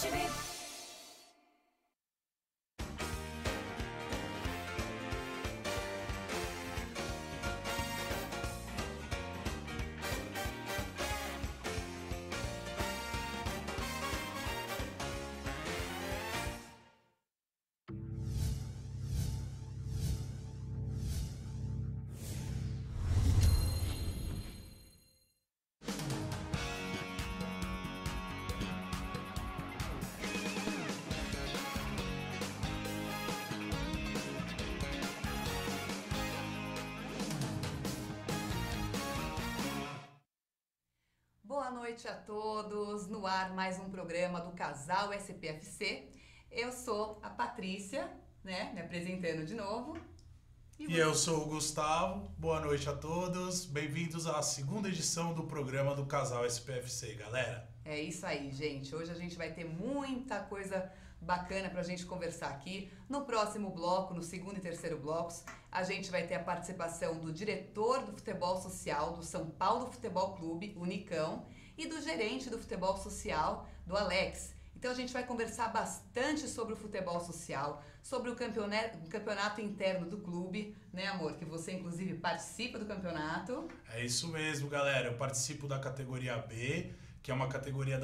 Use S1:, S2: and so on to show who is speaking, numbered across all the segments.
S1: TV.
S2: Boa noite a todos, no ar mais um programa do Casal SPFC. Eu sou a Patrícia, né, me apresentando de novo.
S3: E eu sou o Gustavo, boa noite a todos, bem-vindos à segunda edição do programa do Casal SPFC, galera.
S2: É isso aí, gente, hoje a gente vai ter muita coisa bacana pra gente conversar aqui. No próximo bloco, no segundo e terceiro blocos, a gente vai ter a participação do diretor do futebol social do São Paulo Futebol Clube, o Nicão, e do gerente do futebol social, do Alex. Então a gente vai conversar bastante sobre o futebol social, sobre o campeonato interno do clube, né, amor? Que você inclusive participa do campeonato.
S3: É isso mesmo, galera, eu participo da categoria B, que é uma categoria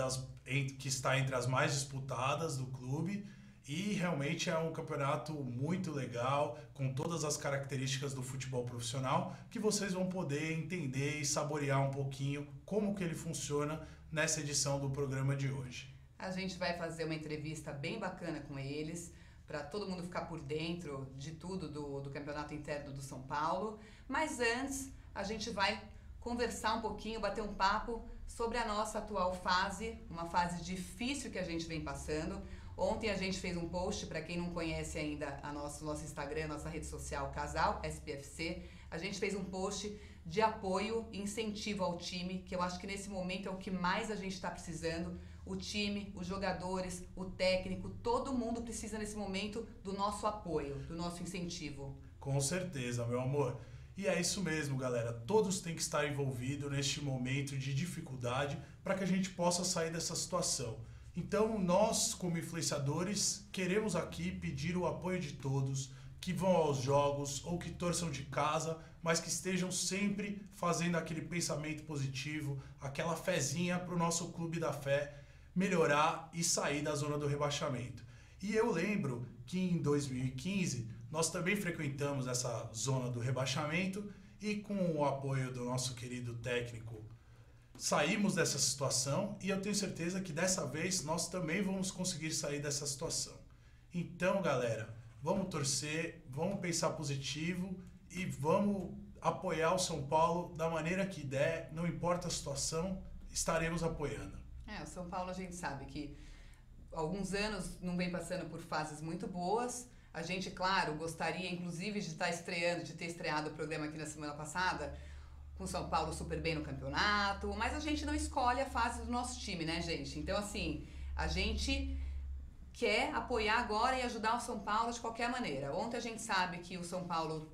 S3: que está entre as mais disputadas do clube, e realmente é um campeonato muito legal, com todas as características do futebol profissional, que vocês vão poder entender e saborear um pouquinho como que ele funciona nessa edição do programa de hoje.
S2: A gente vai fazer uma entrevista bem bacana com eles, para todo mundo ficar por dentro de tudo do campeonato interno do São Paulo. Mas antes, a gente vai conversar um pouquinho, bater um papo sobre a nossa atual fase, uma fase difícil que a gente vem passando. Ontem a gente fez um post, para quem não conhece ainda nosso Instagram, nossa rede social Casal SPFC, a gente fez um post de apoio e incentivo ao time, que eu acho que nesse momento é o que mais a gente está precisando. O time, os jogadores, o técnico, todo mundo precisa nesse momento do nosso apoio, do nosso incentivo.
S3: Com certeza, meu amor. E é isso mesmo, galera. Todos têm que estar envolvidos neste momento de dificuldade para que a gente possa sair dessa situação. Então, nós, como influenciadores, queremos aqui pedir o apoio de todos que vão aos jogos ou que torçam de casa, mas que estejam sempre fazendo aquele pensamento positivo, aquela fezinha para o nosso clube da fé melhorar e sair da zona do rebaixamento. E eu lembro que em 2015 nós também frequentamos essa zona do rebaixamento e com o apoio do nosso querido técnico saímos dessa situação, e eu tenho certeza que dessa vez nós também vamos conseguir sair dessa situação. Então, galera, vamos torcer, vamos pensar positivo e vamos apoiar o São Paulo da maneira que der, não importa a situação, estaremos apoiando.
S2: O São Paulo a gente sabe que há alguns anos não vem passando por fases muito boas. A gente, claro, gostaria inclusive de ter estreado o programa aqui na semana passada, com o São Paulo super bem no campeonato, mas a gente não escolhe a fase do nosso time, né, gente? Então, assim, a gente quer apoiar agora e ajudar o São Paulo de qualquer maneira. Ontem a gente sabe que o São Paulo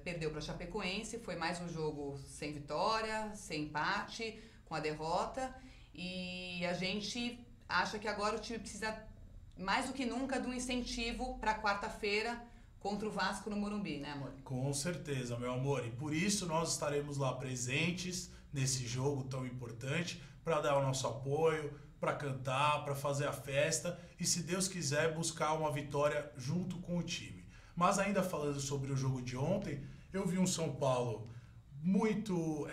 S2: perdeu para a Chapecoense, foi mais um jogo sem vitória, sem empate, com a derrota, e a gente acha que agora o time precisa, mais do que nunca, de um incentivo para quarta-feira, contra o Vasco no Morumbi, né, amor?
S3: Com certeza, meu amor. E por isso nós estaremos lá presentes nesse jogo tão importante, para dar o nosso apoio, para cantar, para fazer a festa e, se Deus quiser, buscar uma vitória junto com o time. Mas ainda falando sobre o jogo de ontem, eu vi um São Paulo muito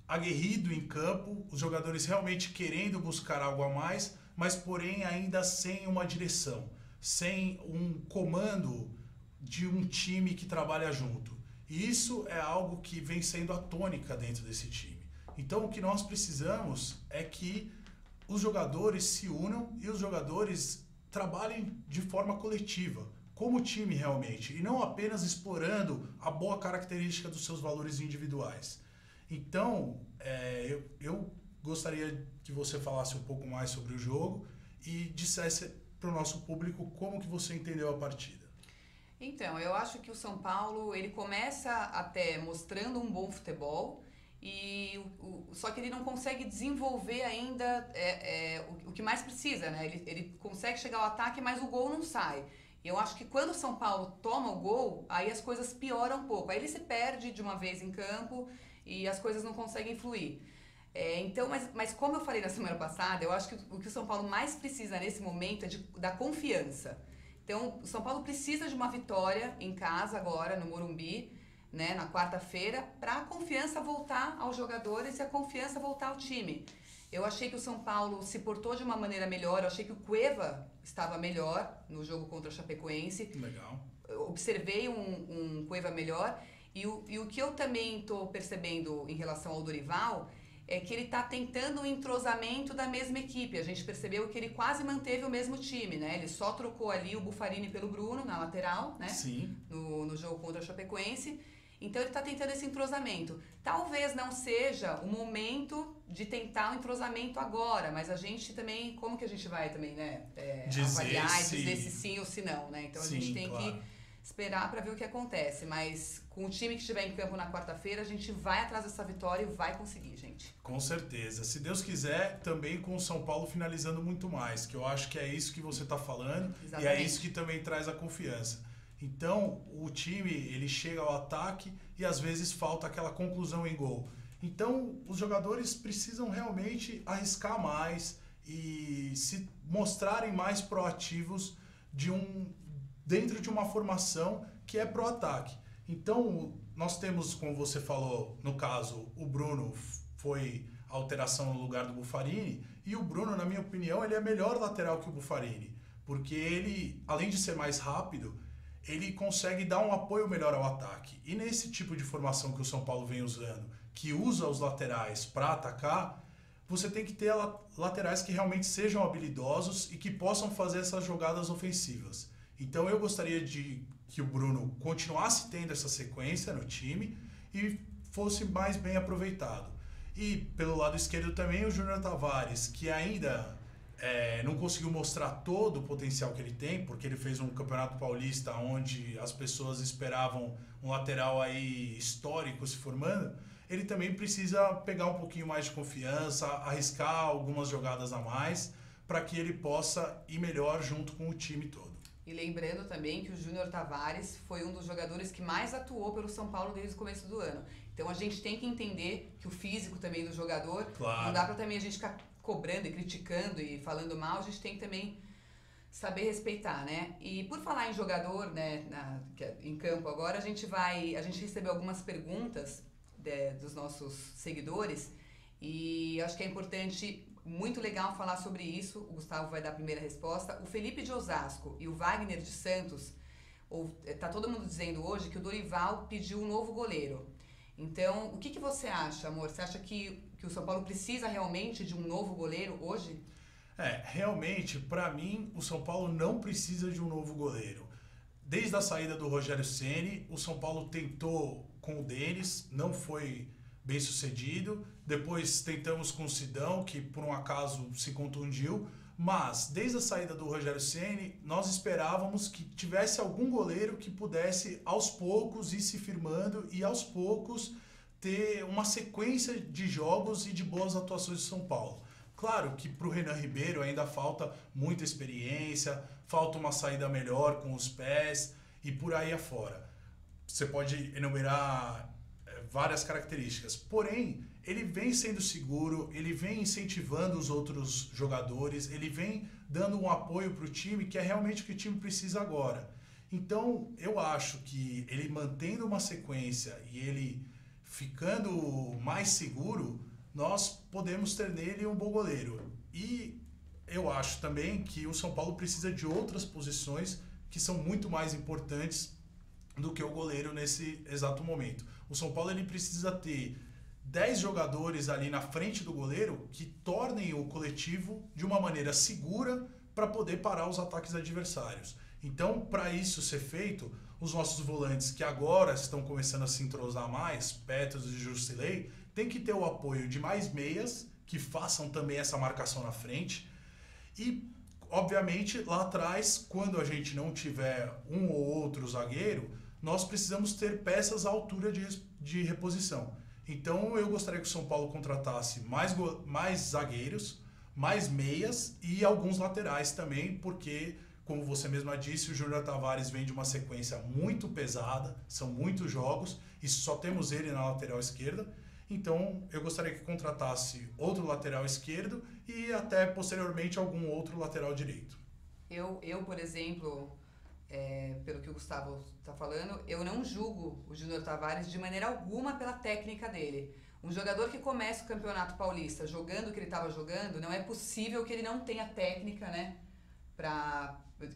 S3: aguerrido em campo, os jogadores realmente querendo buscar algo a mais, mas porém ainda sem uma direção, sem um comando de um time que trabalha junto. E isso é algo que vem sendo a tônica dentro desse time. Então o que nós precisamos é que os jogadores se unam e os jogadores trabalhem de forma coletiva, como time realmente, e não apenas explorando a boa característica dos seus valores individuais. Então, eu gostaria que você falasse um pouco mais sobre o jogo e dissesse para o nosso público como que você entendeu a partida.
S2: Então, eu acho que o São Paulo, ele começa até mostrando um bom futebol Só que ele não consegue desenvolver ainda o que mais precisa, né? Ele consegue chegar ao ataque, mas o gol não sai. E eu acho que quando o São Paulo toma o gol, aí as coisas pioram um pouco. Aí ele se perde de uma vez em campo e as coisas não conseguem fluir. Então, mas como eu falei na semana passada, eu acho que o que o São Paulo mais precisa nesse momento é da confiança. Então, o São Paulo precisa de uma vitória em casa agora, no Morumbi, né, na quarta-feira, para a confiança voltar aos jogadores e a confiança voltar ao time. Eu achei que o São Paulo se portou de uma maneira melhor, eu achei que o Cueva estava melhor no jogo contra a Chapecoense.
S3: Legal.
S2: Eu observei um Cueva melhor e o que eu também estou percebendo em relação ao Dorival é que ele está tentando um entrosamento da mesma equipe. A gente percebeu que ele quase manteve o mesmo time, né? Ele só trocou ali o Buffarini pelo Bruno na lateral, né?
S3: Sim.
S2: No jogo contra a Chapecoense. Então ele está tentando esse entrosamento. Talvez não seja o momento de tentar o entrosamento agora, mas a gente também, como que a gente vai também, né? Avaliar e dizer se sim ou se não, né? Então a gente tem que esperar para ver o que acontece. Mas com o time que estiver em campo na quarta-feira, a gente vai atrás dessa vitória e vai conseguir, gente.
S3: Com certeza. Se Deus quiser, também com o São Paulo finalizando muito mais, que eu acho que é isso que você está falando. Exatamente. E é isso que também traz a confiança. Então, o time, ele chega ao ataque e às vezes falta aquela conclusão em gol. Então, os jogadores precisam realmente arriscar mais e se mostrarem mais proativos dentro de uma formação que é pro ataque. Então, nós temos, como você falou, no caso, o Bruno foi a alteração no lugar do Buffarini, e o Bruno, na minha opinião, ele é melhor lateral que o Buffarini, porque ele, além de ser mais rápido, ele consegue dar um apoio melhor ao ataque. E nesse tipo de formação que o São Paulo vem usando, que usa os laterais para atacar, você tem que ter laterais que realmente sejam habilidosos e que possam fazer essas jogadas ofensivas. Então eu gostaria que o Bruno continuasse tendo essa sequência no time e fosse mais bem aproveitado. E pelo lado esquerdo também o Júnior Tavares, que ainda não conseguiu mostrar todo o potencial que ele tem, porque ele fez um Campeonato Paulista onde as pessoas esperavam um lateral aí histórico se formando. Ele também precisa pegar um pouquinho mais de confiança, arriscar algumas jogadas a mais, para que ele possa ir melhor junto com o time todo.
S2: E lembrando também que o Júnior Tavares foi um dos jogadores que mais atuou pelo São Paulo desde o começo do ano. Então a gente tem que entender que o físico também do jogador, claro, não dá para também a gente ficar cobrando e criticando e falando mal, a gente tem que também saber respeitar, né? E por falar em jogador, né, em campo agora, a gente recebeu algumas perguntas dos nossos seguidores e acho que é importante, muito legal falar sobre isso. O Gustavo vai dar a primeira resposta. O Felipe de Osasco e o Wagner de Santos, tá todo mundo dizendo hoje que o Dorival pediu um novo goleiro. Então, o que você acha, amor? Você acha que o São Paulo precisa realmente de um novo goleiro hoje?
S3: Realmente, para mim, o São Paulo não precisa de um novo goleiro. Desde a saída do Rogério Ceni, o São Paulo tentou com o Denis, não foi bem sucedido. Depois tentamos com o Sidão, que por um acaso se contundiu. Mas, desde a saída do Rogério Ceni, nós esperávamos que tivesse algum goleiro que pudesse, aos poucos, ir se firmando e, aos poucos, ter uma sequência de jogos e de boas atuações do São Paulo. Claro que para o Renan Ribeiro ainda falta muita experiência, falta uma saída melhor com os pés e por aí afora. Você pode enumerar várias características, porém, ele vem sendo seguro, ele vem incentivando os outros jogadores, ele vem dando um apoio para o time, que é realmente o que o time precisa agora. Então, eu acho que ele mantendo uma sequência e ele ficando mais seguro, nós podemos ter nele um bom goleiro. E eu acho também que o São Paulo precisa de outras posições que são muito mais importantes do que o goleiro nesse exato momento. O São Paulo ele precisa ter 10 jogadores ali na frente do goleiro que tornem o coletivo de uma maneira segura para poder parar os ataques adversários. Então, para isso ser feito, os nossos volantes que agora estão começando a se entrosar mais, Petros e Jusilei, tem que ter o apoio de mais meias que façam também essa marcação na frente. E, obviamente, lá atrás, quando a gente não tiver um ou outro zagueiro, nós precisamos ter peças à altura de reposição. Então eu gostaria que o São Paulo contratasse mais zagueiros, mais meias e alguns laterais também, porque, como você mesma disse, o Júnior Tavares vem de uma sequência muito pesada, são muitos jogos e só temos ele na lateral esquerda. Então eu gostaria que contratasse outro lateral esquerdo e até posteriormente algum outro lateral direito.
S2: Eu por exemplo, pelo que o Gustavo está falando, eu não julgo o Júnior Tavares de maneira alguma pela técnica dele. Um jogador que começa o Campeonato Paulista jogando o que ele estava jogando, não é possível que ele não tenha técnica, né?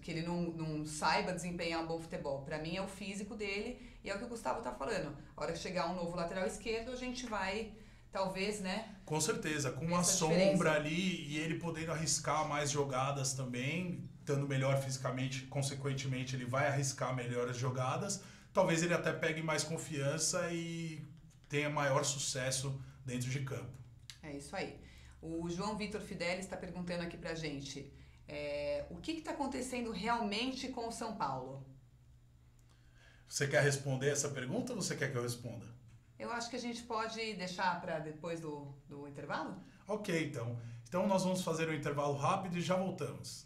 S2: Que ele não saiba desempenhar um bom futebol. Para mim é o físico dele e é o que o Gustavo está falando. A hora que chegar um novo lateral esquerdo, a gente vai, talvez, né?
S3: Com certeza, com uma sombra ali e ele podendo arriscar mais jogadas também, estando melhor fisicamente, consequentemente ele vai arriscar melhores jogadas. Talvez ele até pegue mais confiança e tenha maior sucesso dentro de campo.
S2: É isso aí. O João Vitor Fidelis está perguntando aqui pra gente, o que está acontecendo realmente com o São Paulo?
S3: Você quer responder essa pergunta ou você quer que eu responda?
S2: Eu acho que a gente pode deixar para depois do intervalo?
S3: Ok, então. Então nós vamos fazer um intervalo rápido e já voltamos.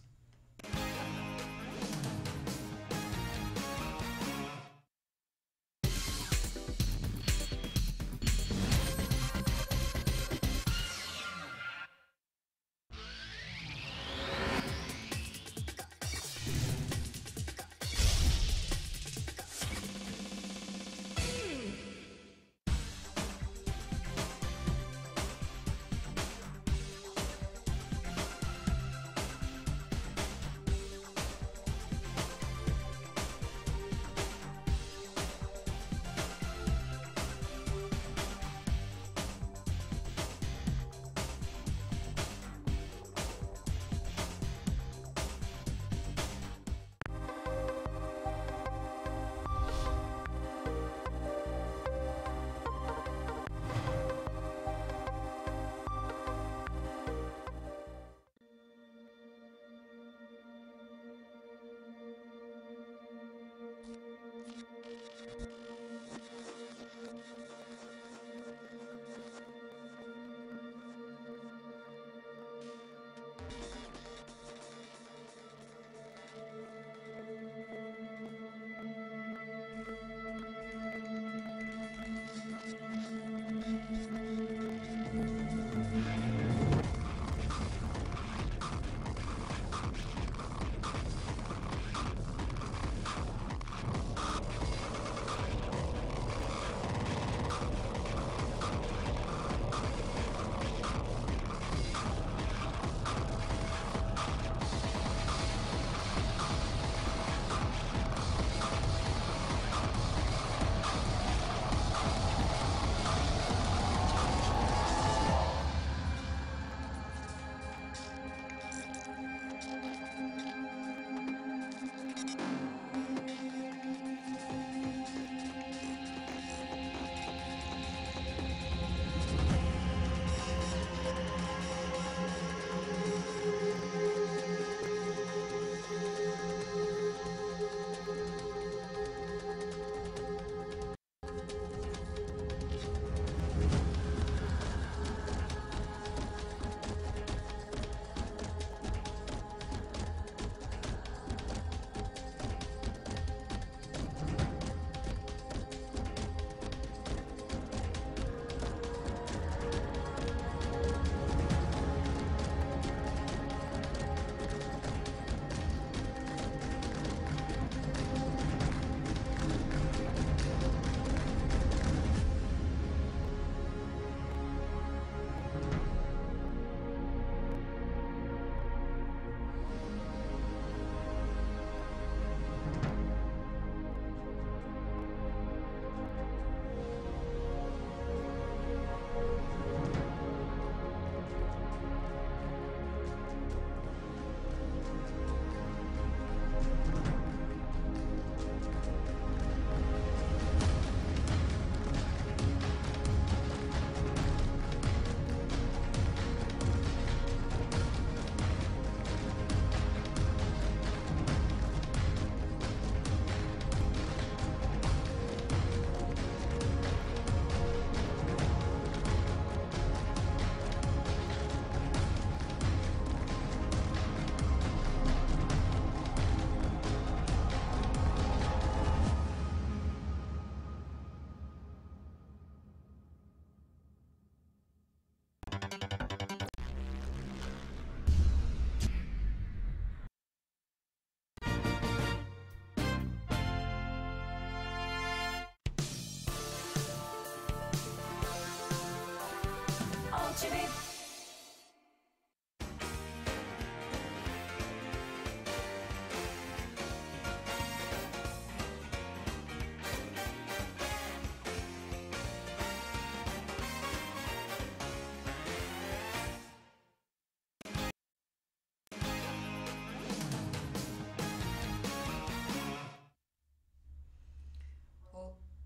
S1: TV.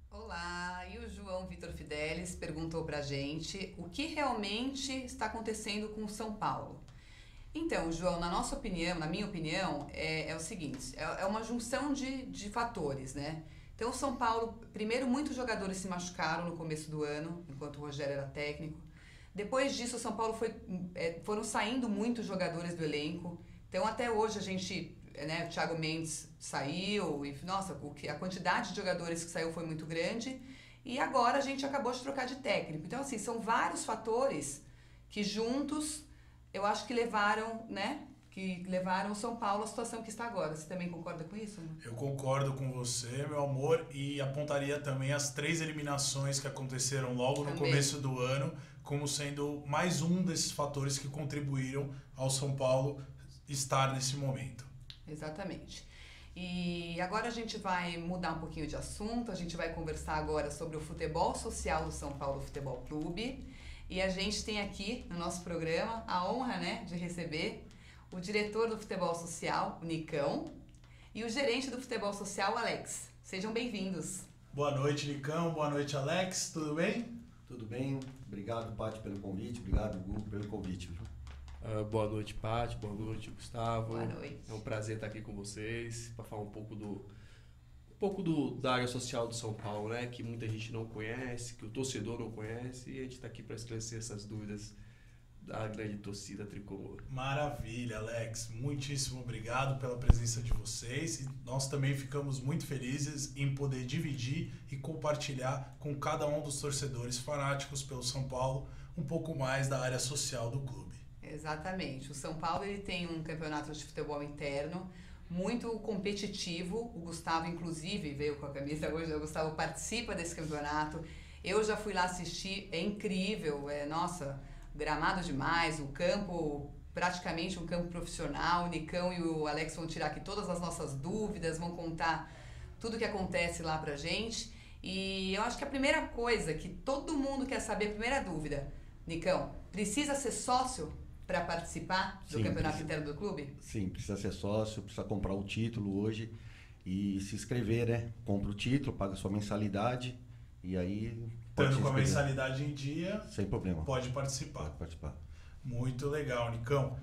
S2: Olá, e o João Vitor Fidelis perguntou pra gente o que realmente está acontecendo com o São Paulo. Então, João, na nossa opinião, na minha opinião, é o seguinte, é uma junção de fatores, né? Então, o São Paulo, primeiro, muitos jogadores se machucaram no começo do ano, enquanto o Rogério era técnico. Depois disso, o São Paulo foram saindo muitos jogadores do elenco. Então, até hoje, a gente, né, o Thiago Mendes saiu e, nossa, a quantidade de jogadores que saiu foi muito grande. E agora a gente acabou de trocar de técnico. Então, assim, são vários fatores que juntos, eu acho que levaram, né, que levaram o São Paulo à situação que está agora. Você também concorda com isso? Né?
S3: Eu concordo com você, meu amor, e apontaria também as 3 eliminações que aconteceram logo no começo do ano, como sendo mais um desses fatores que contribuíram ao São Paulo estar nesse momento.
S2: Exatamente. E agora a gente vai mudar um pouquinho de assunto, a gente vai conversar agora sobre o futebol social do São Paulo Futebol Clube. E a gente tem aqui no nosso programa a honra, né, de receber o diretor do futebol social, o Nicão, e o gerente do futebol social, o Alex. Sejam bem-vindos.
S3: Boa noite, Nicão. Boa noite, Alex. Tudo bem?
S4: Tudo bem. Obrigado, Paty, pelo convite. Obrigado, Hugo, pelo convite.
S5: Boa noite, Paty. Boa noite, Gustavo.
S2: Boa noite.
S5: É um prazer estar aqui com vocês para falar um pouco da área social do São Paulo, né? Que muita gente não conhece, que o torcedor não conhece, e a gente está aqui para esclarecer essas dúvidas da grande torcida tricolor.
S3: Maravilha, Alex. Muitíssimo obrigado pela presença de vocês. E nós também ficamos muito felizes em poder dividir e compartilhar com cada um dos torcedores fanáticos pelo São Paulo um pouco mais da área social do clube.
S2: Exatamente. O São Paulo ele tem um campeonato de futebol interno muito competitivo. O Gustavo, inclusive, veio com a camisa hoje. O Gustavo participa desse campeonato. Eu já fui lá assistir. É incrível. Nossa, gramado demais. O campo, praticamente um campo profissional. O Nicão e o Alex vão tirar aqui todas as nossas dúvidas, vão contar tudo o que acontece lá pra gente. E eu acho que a primeira coisa que todo mundo quer saber, a primeira dúvida, Nicão, precisa ser sócio para participar do campeonato interno do clube?
S4: Sim, precisa ser sócio, precisa comprar o título hoje e se inscrever, né? Compra o título, paga sua mensalidade e aí...
S3: Estando com a mensalidade em dia,
S4: sem problema.
S3: Pode participar.
S4: Pode participar.
S3: Muito legal, Nicão.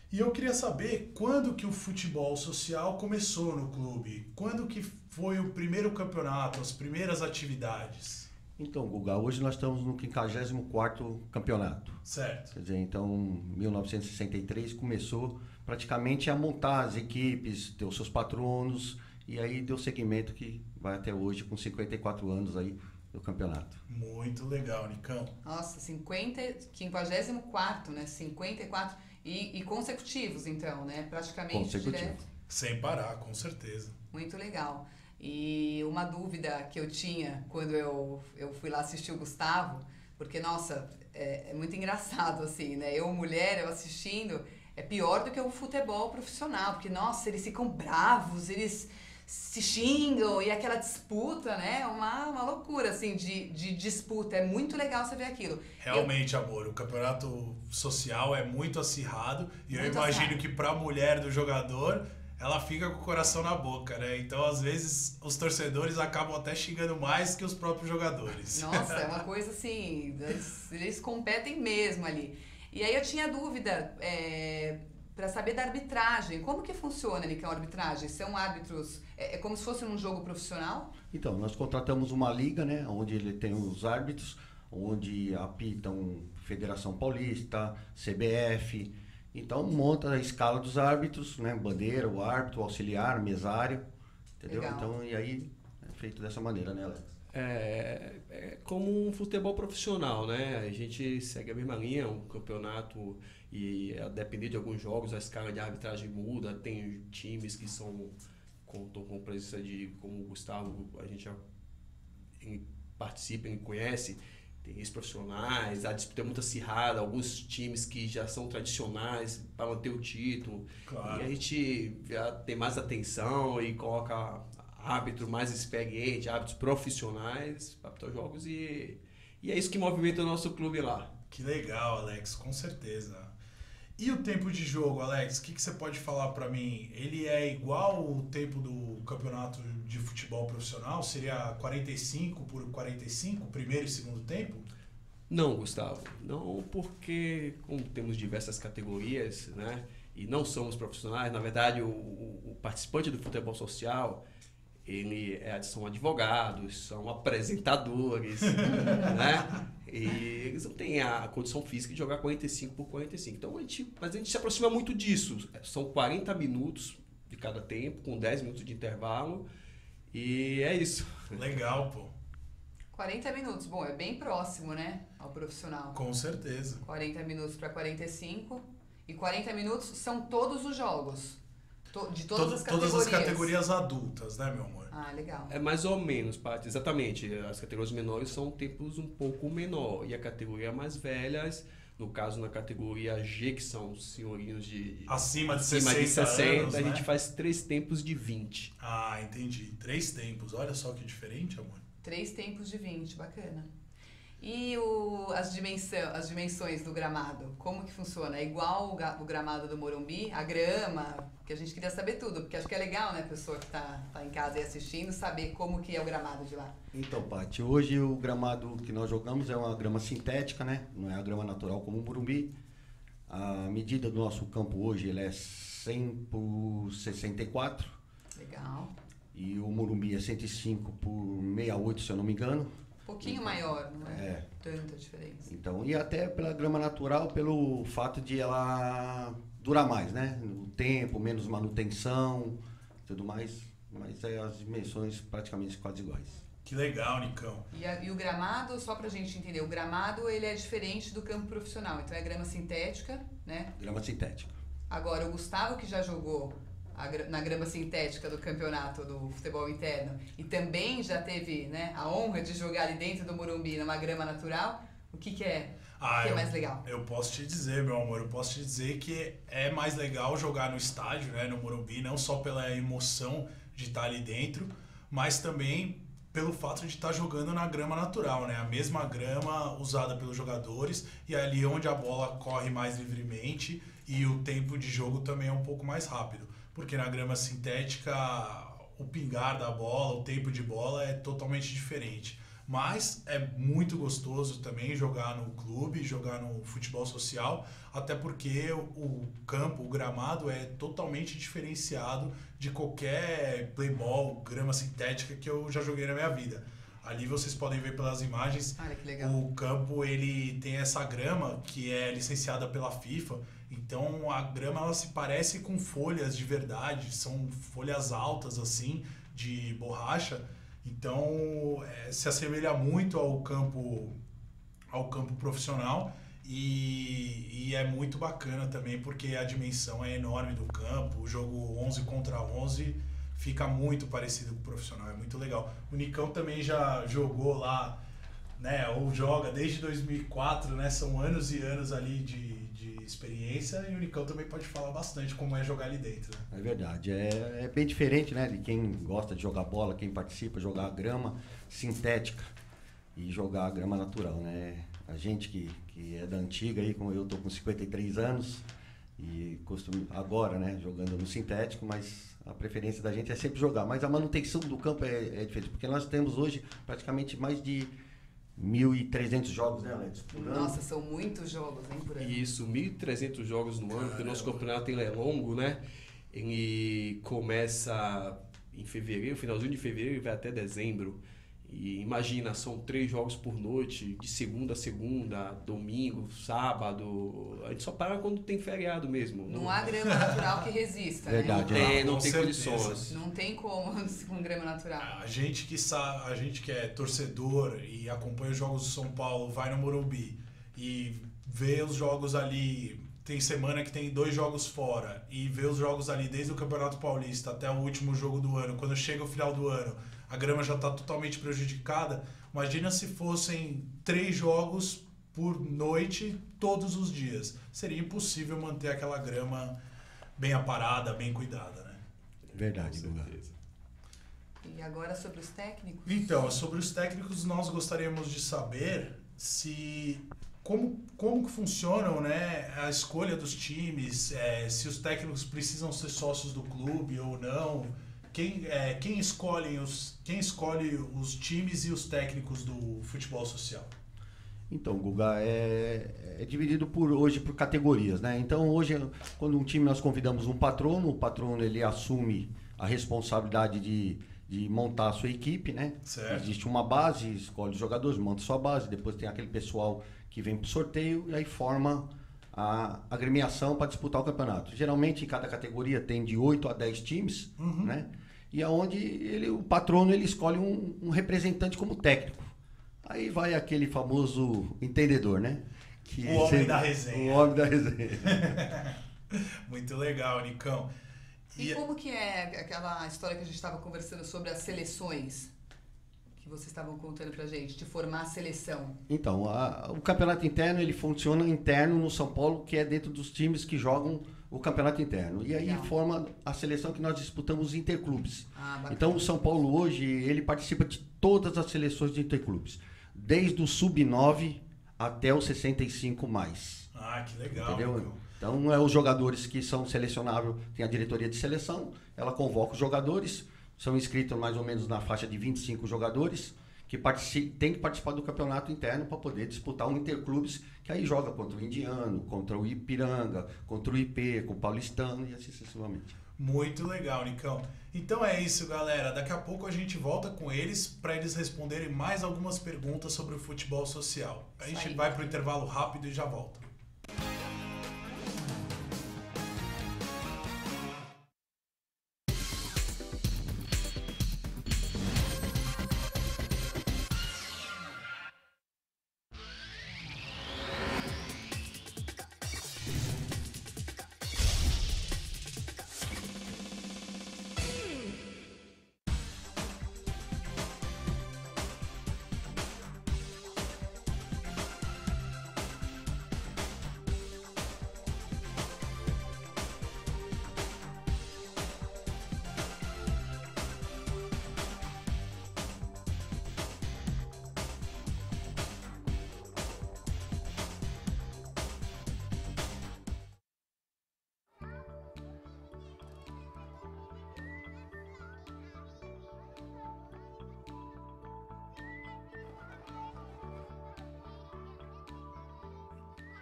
S3: E eu queria saber quando que o futebol social começou no clube? Quando que foi o primeiro campeonato, as primeiras atividades?
S4: Então, Guga, hoje nós estamos no 54º campeonato.
S3: Certo.
S4: Quer dizer, então, em 1963 começou praticamente a montar as equipes, ter os seus patronos, e aí deu seguimento que vai até hoje com 54 anos aí do campeonato.
S3: Muito legal, Nicão.
S2: Nossa, 54º, né? 54 e consecutivos, então, né? Praticamente
S4: Consecutivo.
S2: direto.
S3: Sem parar, com certeza.
S2: Muito legal. E uma dúvida que eu tinha quando eu fui lá assistir o Gustavo, porque, nossa, é muito engraçado, assim, né? Eu, mulher, eu assistindo, é pior do que o futebol profissional, porque, nossa, eles ficam bravos, eles se xingam e aquela disputa, né? Uma loucura, assim, de disputa. É muito legal você ver aquilo.
S3: Realmente, amor, o campeonato social é muito acirrado e eu
S2: Muito
S3: imagino
S2: acirrado.
S3: que pra mulher do jogador, ela fica com o coração na boca, né? Então, às vezes, os torcedores acabam até xingando mais que os próprios jogadores.
S2: Nossa, é uma coisa assim, eles competem mesmo ali. E aí eu tinha dúvida para saber da arbitragem. Como que funciona, Nicão, a arbitragem? São árbitros, é como se fosse um jogo profissional?
S4: Então, nós contratamos uma liga, né, onde ele tem os árbitros, onde apitam Federação Paulista, CBF. Então, monta a escala dos árbitros, né, bandeira, o árbitro, o auxiliar, mesário, entendeu?
S2: Legal.
S4: Então, e aí é feito dessa maneira, né, Alex?
S5: É como um futebol profissional, né? A gente segue a mesma linha, um campeonato, e a depender de alguns jogos a escala de arbitragem muda. Tem times que contam com presença de, como o Gustavo, a gente já participa e conhece, tem ex-profissionais, a disputa é muito acirrada, alguns times que já são tradicionais para manter o título.
S3: Claro.
S5: E a gente já tem mais atenção e coloca árbitro mais experiente, árbitros profissionais para apitar os jogos e é isso que movimenta o nosso clube lá.
S3: Que legal, Alex, com certeza. E o tempo de jogo, Alex, o que você pode falar para mim? Ele é igual o tempo do campeonato de futebol profissional? Seria 45 por 45, primeiro e segundo tempo?
S5: Não, Gustavo. Não, porque como temos diversas categorias, né? E não somos profissionais, na verdade o participante do futebol social, são advogados, são apresentadores, né? E eles não têm a condição física de jogar 45 por 45. Então mas a gente se aproxima muito disso. São 40 minutos de cada tempo, com 10 minutos de intervalo. E é isso.
S3: Legal, pô.
S2: 40 minutos, bom, é bem próximo, né, ao profissional.
S3: Com certeza.
S2: 40 minutos para 45 e 40 minutos são todos os jogos, de todas as categorias.
S3: Todas as categorias adultas, né, meu amor?
S2: Ah, legal.
S5: É mais ou menos, Paty, exatamente. As categorias menores são tempos um pouco menor. E a categoria mais velhas, no caso na categoria G, que são os senhorinhos
S3: acima de
S5: 60
S3: anos,
S5: a
S3: né?
S5: gente faz 3 tempos de 20.
S3: Ah, entendi. 3 tempos. Olha só que diferente, amor.
S2: 3 tempos de 20, bacana. E as dimensões do gramado, como que funciona? É igual o gramado do Morumbi? A grama? Que a gente queria saber tudo, porque acho que é legal, né, a pessoa que tá em casa e assistindo, saber como que é o gramado de lá.
S4: Então, Paty, hoje o gramado que nós jogamos é uma grama sintética, né? Não é a grama natural como o Morumbi. A medida do nosso campo hoje ele é 100 por 64.
S2: Legal.
S4: E o Morumbi é 105 por 68, se eu não me engano.
S2: Um pouquinho maior, não é tanta diferença.
S4: Então, e até pela grama natural, pelo fato de ela durar mais, né? O tempo, menos manutenção, tudo mais. Mas as dimensões praticamente quase iguais.
S3: Que legal, Nicão.
S2: E o gramado, só pra gente entender, o gramado ele é diferente do campo profissional. Então é grama sintética, né?
S4: Grama sintética.
S2: Agora, o Gustavo que já jogou na grama sintética do campeonato do futebol interno e também já teve, né, a honra de jogar ali dentro do Morumbi numa grama natural, o que é mais legal?
S3: Eu posso te dizer, meu amor, eu posso te dizer que é mais legal jogar no estádio, né, no Morumbi, não só pela emoção de estar ali dentro, mas também pelo fato de estar jogando na grama natural, né? A mesma grama usada pelos jogadores e ali onde a bola corre mais livremente e o tempo de jogo também é um pouco mais rápido. Porque na grama sintética o pingar da bola, o tempo de bola é totalmente diferente. Mas é muito gostoso também jogar no clube, jogar no futebol social, até porque o campo, o gramado é totalmente diferenciado de qualquer playball, grama sintética que eu já joguei na minha vida. Ali vocês podem ver pelas imagens,
S2: olha que legal.
S3: O campo ele tem essa grama que é licenciada pela FIFA. Então a grama ela se parece com folhas de verdade, são folhas altas assim, de borracha. Então se assemelha muito ao campo profissional e é muito bacana também porque a dimensão é enorme do campo. O jogo 11 contra 11 fica muito parecido com o profissional, é muito legal. O Nicão também já jogou lá, né, ou joga desde 2004, né, são anos e anos ali de experiência e o Nicão também pode falar bastante como é jogar ali dentro. Né?
S4: É verdade, é bem diferente, né, de quem gosta de jogar bola, quem participa, jogar a grama sintética e jogar a grama natural, né. A gente que é da antiga, aí, como eu tô com 53 anos e costumo agora, né, jogando no sintético, mas a preferência da gente é sempre jogar, mas a manutenção do campo é diferente, porque nós temos hoje praticamente mais de 1.300 jogos, né, Alex?
S2: Nossa, são muitos jogos, hein, por ano.
S5: Isso, 1.300 jogos no ano, porque o nosso campeonato ele é longo, né? Ele começa em fevereiro, finalzinho de fevereiro e vai até dezembro. E imagina, são 3 jogos por noite, de segunda a segunda, domingo, sábado. A gente só para quando tem feriado mesmo.
S2: Não há grama natural que resista,
S4: verdade,
S2: né?
S5: Não
S3: Com
S5: tem
S3: certeza.
S5: condições.
S2: Não tem como com grama natural.
S3: A gente que é torcedor e acompanha os jogos do São Paulo, vai no Morumbi e vê os jogos ali, tem semana que tem 2 jogos fora, e vê os jogos ali desde o Campeonato Paulista até o último jogo do ano, quando chega o final do ano, a grama já está totalmente prejudicada. Imagina se fossem 3 jogos por noite, todos os dias. Seria impossível manter aquela grama bem aparada, bem cuidada, né?
S4: Verdade,
S5: Com
S4: Guga.
S5: certeza.
S2: E agora sobre os técnicos?
S3: Então, sobre os técnicos, nós gostaríamos de saber se como que funcionam, né, a escolha dos times, se os técnicos precisam ser sócios do clube ou não, quem escolhe os times e os técnicos do futebol social.
S4: Então, Guga, é dividido hoje por categorias, né? Então, hoje, quando um time nós convidamos um patrono, o patrono ele assume a responsabilidade de montar a sua equipe, né?
S3: Certo.
S4: Existe uma base, escolhe os jogadores, monta sua base, depois tem aquele pessoal que vem para o sorteio e aí forma a agremiação para disputar o campeonato. Geralmente, em cada categoria tem de 8 a 10 times, né? E aonde o patrono ele escolhe um representante como técnico. Aí vai aquele famoso entendedor, né?
S3: O homem da resenha.
S4: O homem da resenha.
S3: Muito legal, Nicão.
S2: E como que é aquela história que a gente estava conversando sobre as seleções? Que vocês estavam contando pra gente, de formar a seleção.
S4: Então, o campeonato interno, ele funciona interno no São Paulo, que é dentro dos times que jogam o campeonato interno. E aí
S2: Legal.
S4: forma a seleção que nós disputamos os interclubes.
S2: Bacana.
S4: Então, o São Paulo hoje, ele participa de todas as seleções de interclubes. Desde o sub-9 até o 65 mais.
S3: Que legal.
S4: Entendeu?
S3: Nicão.
S4: Então, os jogadores que são selecionáveis, tem a diretoria de seleção, ela convoca os jogadores, são inscritos mais ou menos na faixa de 25 jogadores, que tem que participar do campeonato interno para poder disputar um interclubes, que aí joga contra o Indiano, contra o Ipiranga, contra o IP, com o Paulistano e assim sucessivamente.
S3: Muito legal, Nicão. Então é isso, galera. Daqui a pouco a gente volta com eles para eles responderem mais algumas perguntas sobre o futebol social. A gente vai para o intervalo rápido e já volta.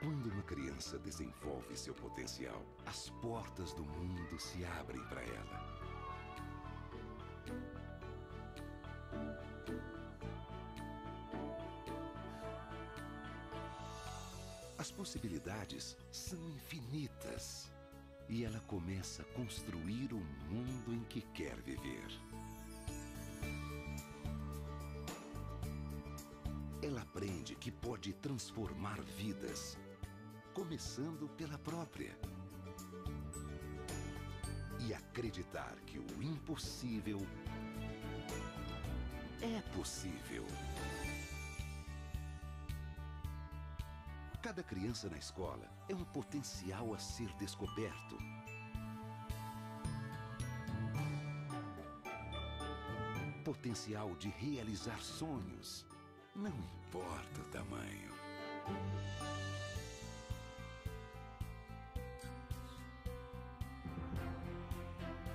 S1: Quando uma criança desenvolve seu potencial, as portas do mundo se abrem para ela. As possibilidades são infinitas e ela começa a construir o mundo em que quer viver. Ela aprende que pode transformar vidas, começando pela própria. E acreditar que o impossível é possível. Cada criança na escola é um potencial a ser descoberto. Potencial de realizar sonhos, não importa o tamanho.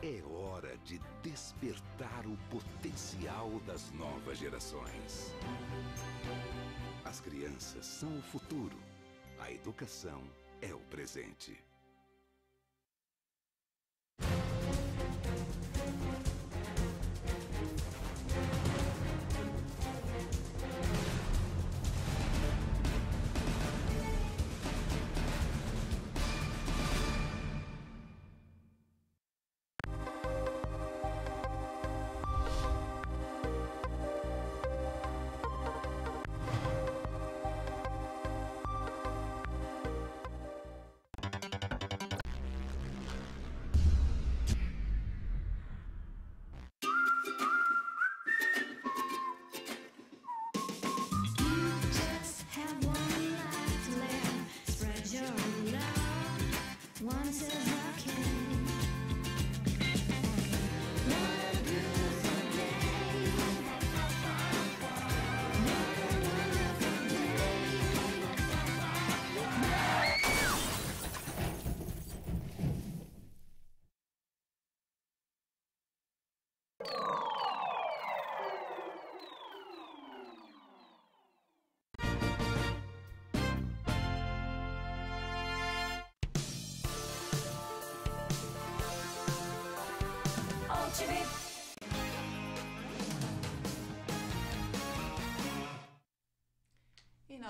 S1: É hora de despertar o potencial das novas gerações. As crianças são o futuro. A educação é o presente.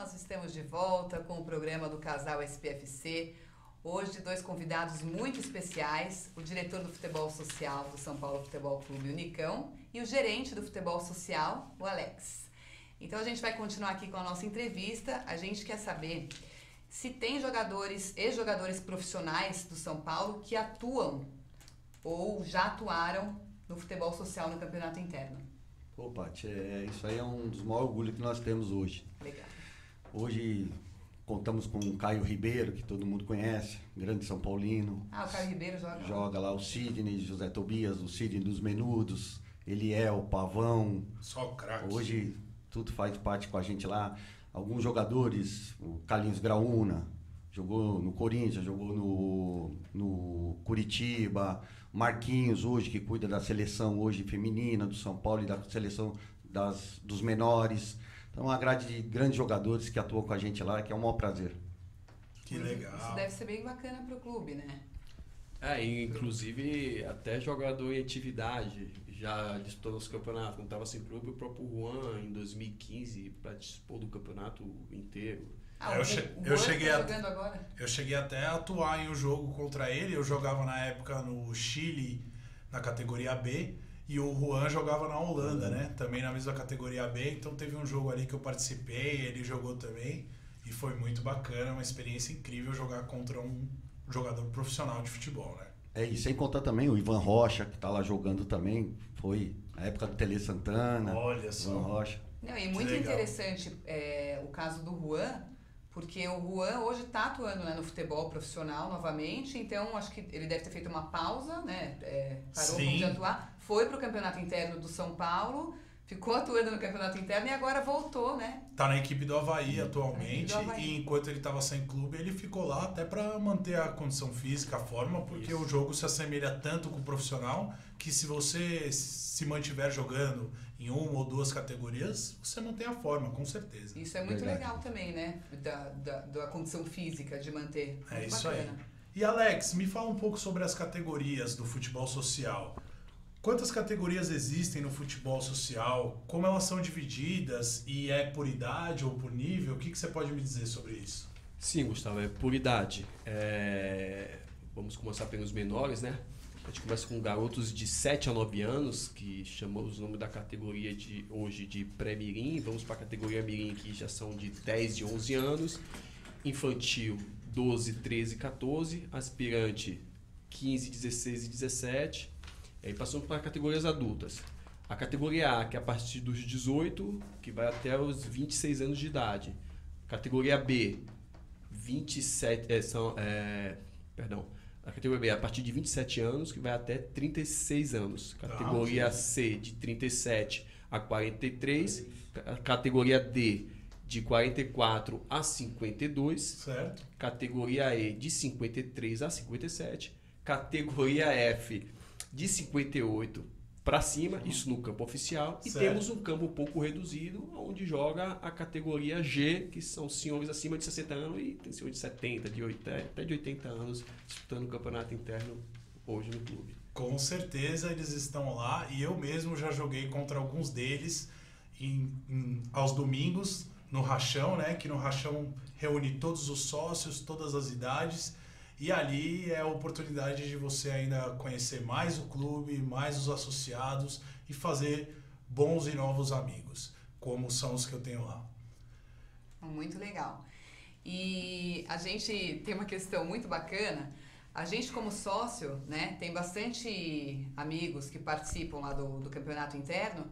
S2: nós estamos de volta com o programa do Casal SPFC. Hoje, 2 convidados muito especiais, o diretor do futebol social do São Paulo Futebol Clube, o Nicão, e o gerente do futebol social, o Alex. Então, a gente vai continuar aqui com a nossa entrevista. A gente quer saber se tem jogadores e jogadores profissionais do São Paulo que atuam ou já atuaram no futebol social no campeonato interno.
S4: Pô, Paty, isso aí é um dos maiores orgulhos que nós temos hoje.
S2: Legal.
S4: Hoje contamos com o Caio Ribeiro, que todo mundo conhece, grande São Paulino.
S2: Ah, o Caio Ribeiro joga.
S4: Joga lá o Sidney, José Tobias, o Sidney dos Menudos, Eliel, Pavão.
S3: Só craque.
S4: Hoje tudo faz parte com a gente lá. Alguns jogadores, o Carlinhos Graúna, jogou no Corinthians, jogou no Curitiba. Marquinhos hoje, que cuida da seleção hoje feminina do São Paulo e da seleção dos menores. Então, uma grade de grandes jogadores que atuam com a gente lá, que é um maior prazer.
S3: Que legal.
S2: Isso deve ser bem bacana pro clube, né?
S5: Inclusive até jogador em atividade, já disputou os campeonatos, não estava sem clube, o próprio Juan em 2015 participou do campeonato inteiro.
S3: Eu cheguei até a atuar em um jogo contra ele. Eu jogava na época no Chile, na categoria B, e o Juan jogava na Holanda, né? Também na mesma categoria B. Então teve um jogo ali que eu participei, ele jogou também, e foi muito bacana, uma experiência incrível jogar contra um jogador profissional de futebol, né?
S4: E sem contar também o Ivan Rocha, que está lá jogando também, foi na época do Tele Santana.
S3: Olha só.
S4: Ivan Rocha.
S2: Não, e muito interessante o caso do Juan, porque o Juan hoje está atuando, né, no futebol profissional novamente, então acho que ele deve ter feito uma pausa, né, parou de atuar, foi para o campeonato interno do São Paulo, ficou atuando no campeonato interno e agora voltou, né?
S3: Tá na equipe do Avaí atualmente, e enquanto ele estava sem clube, ele ficou lá até para manter a condição física, a forma, porque o jogo se assemelha tanto com o profissional que se você se mantiver jogando em uma ou duas categorias, você mantém a forma, com certeza.
S2: Isso é muito legal também, né? Da condição física de manter.
S3: É isso bacana. Aí. E Alex, me fala um pouco sobre as categorias do futebol social. Quantas categorias existem no futebol social? Como elas são divididas? E é por idade ou por nível? O que você pode me dizer sobre isso?
S5: Sim, Gustavo, é por idade. Vamos começar pelos menores, né? A gente começa com garotos de 7 a 9 anos, que chamamos o nome da categoria hoje de pré-mirim. Vamos para a categoria mirim, que já são de 10 e 11 anos. Infantil, 12, 13 e 14. Aspirante, 15, 16 e 17. Aí passamos para categorias adultas. A categoria A, que é a partir dos 18, que vai até os 26 anos de idade. Categoria B, 27... A categoria B é a partir de 27 anos, que vai até 36 anos. Categoria C, de 37 a 43. Categoria D, de 44 a 52.
S3: Certo.
S5: Categoria E, de 53 a 57. Categoria F, de 58 para cima, isso no campo oficial. E temos um campo um pouco reduzido, onde joga a categoria G, que são senhores acima de 60 anos e tem senhores de 70, até de 80 anos, disputando o campeonato interno hoje no clube.
S3: Com certeza eles estão lá, e eu mesmo já joguei contra alguns deles aos domingos no Rachão, né? Que no Rachão reúne todos os sócios, todas as idades. E ali é a oportunidade de você ainda conhecer mais o clube, mais os associados e fazer bons e novos amigos, como são os que eu tenho lá.
S2: Muito legal. E a gente tem uma questão muito bacana. A gente, como sócio, né, tem bastante amigos que participam lá do campeonato interno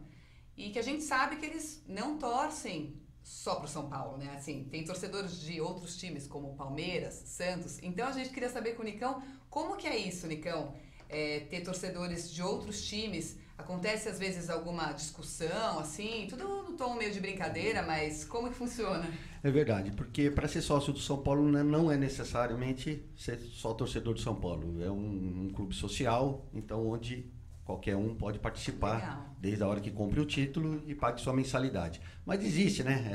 S2: e que a gente sabe que eles não torcem só para o São Paulo, né? Assim, tem torcedores de outros times, como Palmeiras, Santos. Então, a gente queria saber com o Nicão, como que é isso, Nicão? Ter torcedores de outros times? Acontece, às vezes, alguma discussão, assim? Tudo no tom meio de brincadeira, mas como que funciona?
S4: É verdade, porque para ser sócio do São Paulo não é necessariamente ser só torcedor do São Paulo. É um clube social, então, onde qualquer um pode participar. Legal. Desde a hora que compre o título e pague sua mensalidade. Mas existe, né,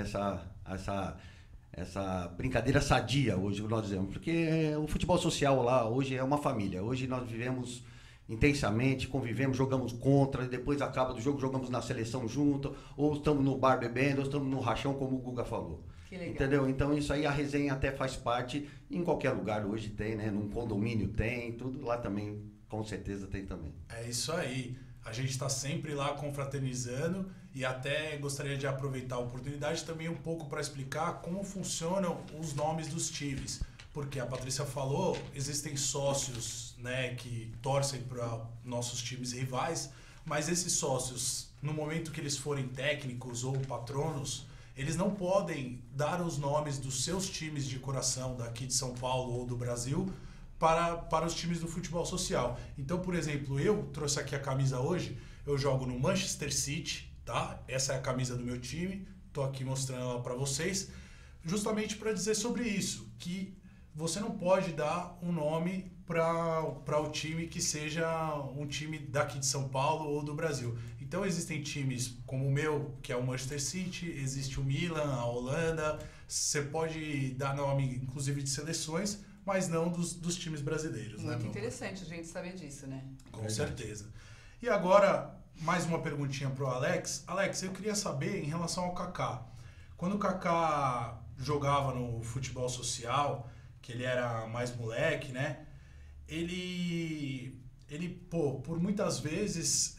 S4: essa brincadeira sadia, hoje nós dizemos, porque o futebol social lá hoje é uma família. Hoje nós vivemos intensamente, convivemos, jogamos contra, e depois acaba do jogo, jogamos na seleção junto, ou estamos no bar bebendo, ou estamos no rachão, como o Guga falou.
S2: Que legal.
S4: Entendeu? Então isso aí a resenha até faz parte, em qualquer lugar hoje tem, né? Num condomínio tem, tudo lá também, com certeza tem também.
S3: É isso aí. A gente está sempre lá confraternizando e até gostaria de aproveitar a oportunidade também um pouco para explicar como funcionam os nomes dos times. Porque a Patrícia falou, existem sócios, né, que torcem para nossos times rivais, mas esses sócios, no momento que eles forem técnicos ou patronos, eles não podem dar os nomes dos seus times de coração daqui de São Paulo ou do Brasil para os times do futebol social. Então, por exemplo, eu trouxe aqui a camisa hoje, eu jogo no Manchester City, tá? Essa é a camisa do meu time, tô aqui mostrando ela para vocês, justamente para dizer sobre isso, que você não pode dar um nome para o time que seja um time daqui de São Paulo ou do Brasil. Então existem times como o meu, que é o Manchester City, existe o Milan, a Holanda, você pode dar nome inclusive de seleções, mas não dos times brasileiros.
S2: Muito
S3: né,
S2: interessante a gente saber disso, né?
S3: Com certeza. E agora, mais uma perguntinha pro Alex. Alex, eu queria saber em relação ao Kaká. Quando o Kaká jogava no futebol social, que ele era mais moleque, né? Ele pô, por muitas vezes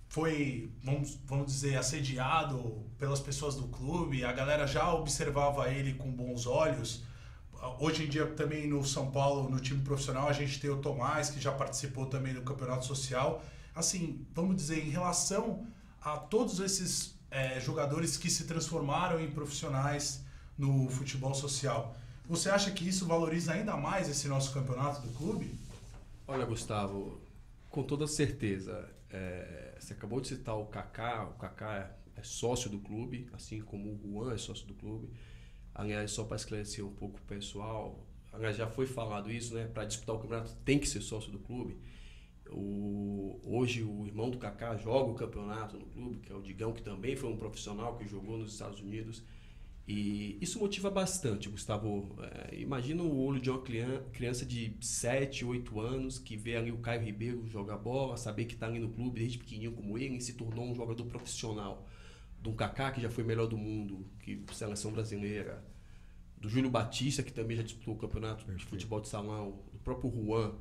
S3: foi, vamos dizer, assediado pelas pessoas do clube. A galera já observava ele com bons olhos. Hoje em dia também no São Paulo, no time profissional, a gente tem o Tomás, que já participou também do campeonato social. Assim, vamos dizer, em relação a todos esses jogadores que se transformaram em profissionais no futebol social, você acha que isso valoriza ainda mais esse nosso campeonato do clube?
S5: Olha, Gustavo, com toda certeza. Você acabou de citar o Kaká é sócio do clube, assim como o Juan é sócio do clube. Aliás, só para esclarecer um pouco o pessoal, aliás, já foi falado isso, né? Para disputar o campeonato tem que ser sócio do clube. Hoje o irmão do Kaká joga o campeonato no clube, que é o Digão, que também foi um profissional que jogou nos Estados Unidos. E isso motiva bastante, Gustavo. Imagina o olho de uma criança de 7, 8 anos que vê ali o Caio Ribeiro jogar bola, saber que está ali no clube desde pequenininho como ele e se tornou um jogador profissional. Do Kaká, que já foi melhor do mundo, que seleção brasileira, do Júlio Batista, que também já disputou o campeonato de futebol de salão, do próprio Juan.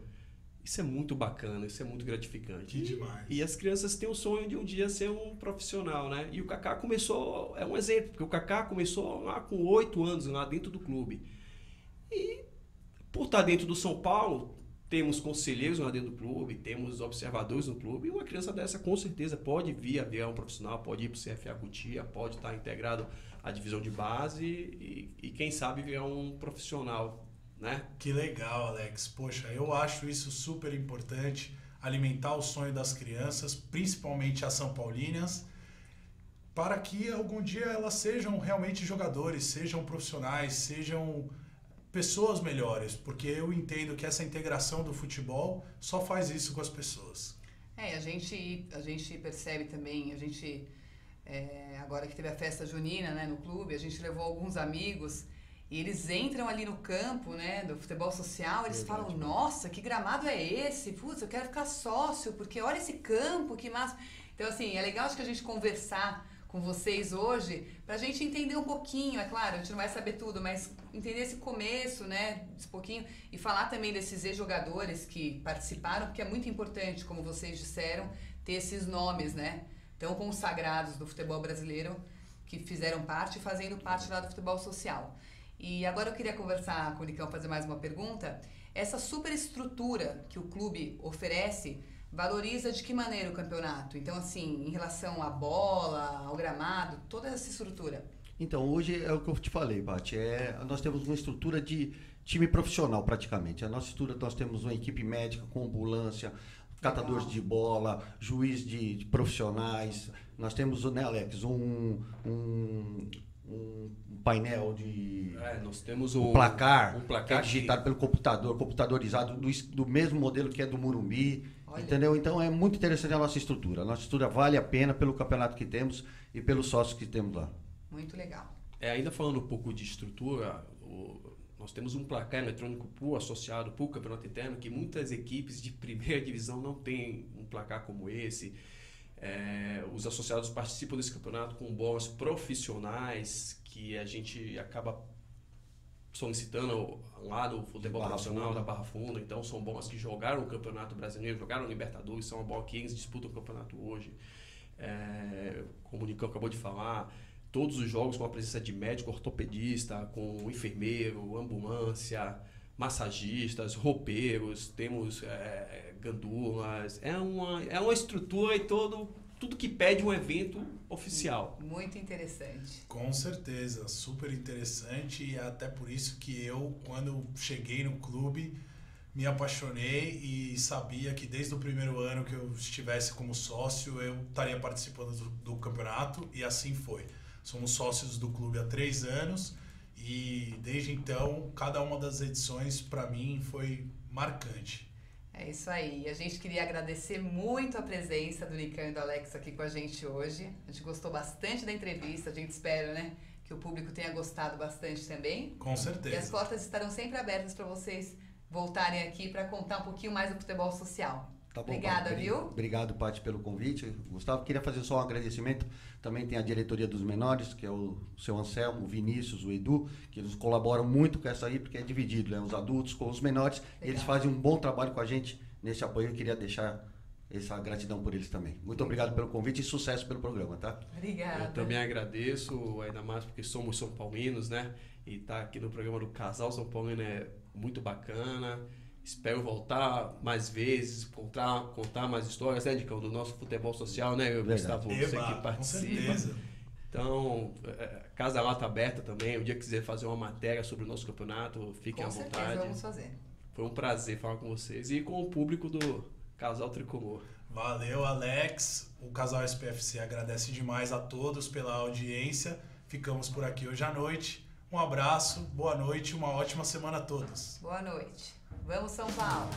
S5: Isso é muito bacana, isso é muito gratificante.
S3: Que demais.
S5: E as crianças têm o sonho de um dia ser um profissional, né? E o Kaká começou, é um exemplo, porque o Kaká começou lá com 8 anos, lá dentro do clube. E por estar dentro do São Paulo, temos conselheiros lá dentro do clube, temos observadores no clube, e uma criança dessa com certeza pode vir a virar um profissional, pode ir para o CFA Cotia, pode estar integrado à divisão de base e quem sabe virar um profissional, né?
S3: Que legal, Alex. Poxa, eu acho isso super importante, alimentar o sonho das crianças, principalmente as São Paulinas, para que algum dia elas sejam realmente jogadores, sejam profissionais, sejam pessoas melhores, porque eu entendo que essa integração do futebol só faz isso com as pessoas.
S2: A gente percebe também, agora que teve a festa junina, né, no clube, a gente levou alguns amigos e eles entram ali no campo, né, do futebol social, eles falam, nossa, que gramado é esse? Putz, eu quero ficar sócio, porque olha esse campo, que massa. Então, assim, é legal acho que a gente conversar com vocês hoje, pra gente entender um pouquinho, é claro, a gente não vai saber tudo, mas entender esse começo, né, esse pouquinho, e falar também desses ex-jogadores que participaram, porque é muito importante, como vocês disseram, ter esses nomes, né, tão consagrados do futebol brasileiro, que fizeram parte e fazendo parte lá do futebol social. E agora eu queria conversar com o Nicão, fazer mais uma pergunta. Essa superestrutura que o clube oferece valoriza de que maneira o campeonato? Então, assim, em relação à bola, ao gramado, toda essa estrutura.
S4: Então, hoje é o que eu te falei, Paty. Nós temos uma estrutura de time profissional, praticamente. A nossa estrutura, nós temos uma equipe médica com ambulância, catadores de bola, juiz de profissionais. Nós temos, né, Alex, um painel de...
S5: nós temos
S4: um placar que é
S5: que
S4: digitado pelo computador, computadorizado, do mesmo modelo que é do Morumbi. Olha. Entendeu? Então é muito interessante a nossa estrutura. A nossa estrutura vale a pena pelo campeonato que temos e pelos sócios que temos lá.
S2: Muito legal.
S5: Ainda falando um pouco de estrutura, nós temos um placar eletrônico associado para o campeonato interno, que muitas equipes de primeira divisão não têm um placar como esse. Os associados participam desse campeonato com bolas profissionais que a gente acaba solicitando lá do futebol profissional da Barra Funda. Então são bolas que jogaram o Campeonato Brasileiro, jogaram o Libertadores, são uma bola que eles disputam o campeonato hoje. Como o Nicão acabou de falar, todos os jogos com a presença de médico, ortopedista, com enfermeiro, ambulância, massagistas, roupeiros, temos gandulas. É uma estrutura e tudo que pede um evento oficial.
S2: Muito interessante.
S3: Com certeza, super interessante, e até por isso que eu, quando cheguei no clube, me apaixonei e sabia que desde o primeiro ano que eu estivesse como sócio, eu estaria participando do campeonato, e assim foi. Somos sócios do clube há 3 anos e desde então, cada uma das edições para mim foi marcante.
S2: É isso aí. A gente queria agradecer muito a presença do Nicão e do Alex aqui com a gente hoje. A gente gostou bastante da entrevista. A gente espera, né, que o público tenha gostado bastante também.
S3: Com certeza.
S2: E as portas estarão sempre abertas para vocês voltarem aqui para contar um pouquinho mais do futebol social.
S4: Tá bom,
S2: Obrigada,
S4: Paty.
S2: viu?
S4: Obrigado, Paty, pelo convite. Gustavo, queria fazer só um agradecimento. Também tem a diretoria dos menores, que é o seu Anselmo, o Vinícius, o Edu, que eles colaboram muito com essa aí, porque é dividido, né? Os adultos com os menores.
S2: Legal.
S4: Eles fazem um bom trabalho com a gente nesse apoio. Eu queria deixar essa gratidão por eles também. Muito obrigado pelo convite e sucesso pelo programa, tá?
S2: Obrigada.
S5: Eu também agradeço, ainda mais porque somos São Paulinos, né? E estar aqui no programa do Casal São Paulino é muito bacana. Espero voltar mais vezes, contar mais histórias, né, Nicão, do nosso futebol social, né, Gustavo? Você que participa.
S3: Com certeza.
S5: Então, Casa Lata aberta também. O dia que quiser fazer uma matéria sobre o nosso campeonato, fiquem à vontade.
S2: Com certeza, vamos fazer.
S5: Foi um prazer falar com vocês e com o público do Casal Tricolor.
S3: Valeu, Alex. O Casal SPFC agradece demais a todos pela audiência. Ficamos por aqui hoje à noite. Um abraço, boa noite, uma ótima semana a todos.
S2: Boa noite. Vamos, São Paulo!